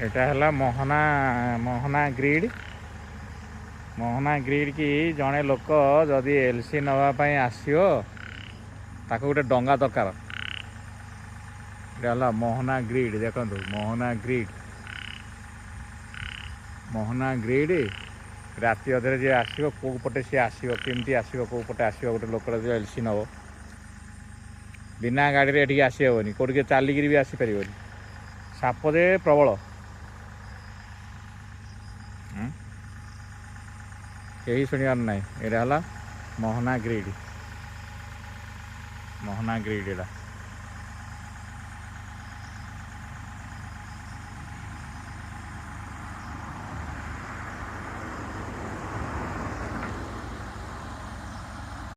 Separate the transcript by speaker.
Speaker 1: एटा है मोहना मोहना ग्रिड की जड़े लोक जदि एलसी नापी आसो ताको गोटे डंगा दरकार है मोहना ग्रिड देखो मोहना ग्रिड राति अधे जी आसो कौ पटे सी आसो केमती आसो कौ पटे आसो गोटे लोक एलसी नब बिना गाड़ी ये आसीहबनी कौटे चलिक भी आसीपर साप जे प्रबल यही शुणवार ना यहाँ मोहना ग्रिड एटा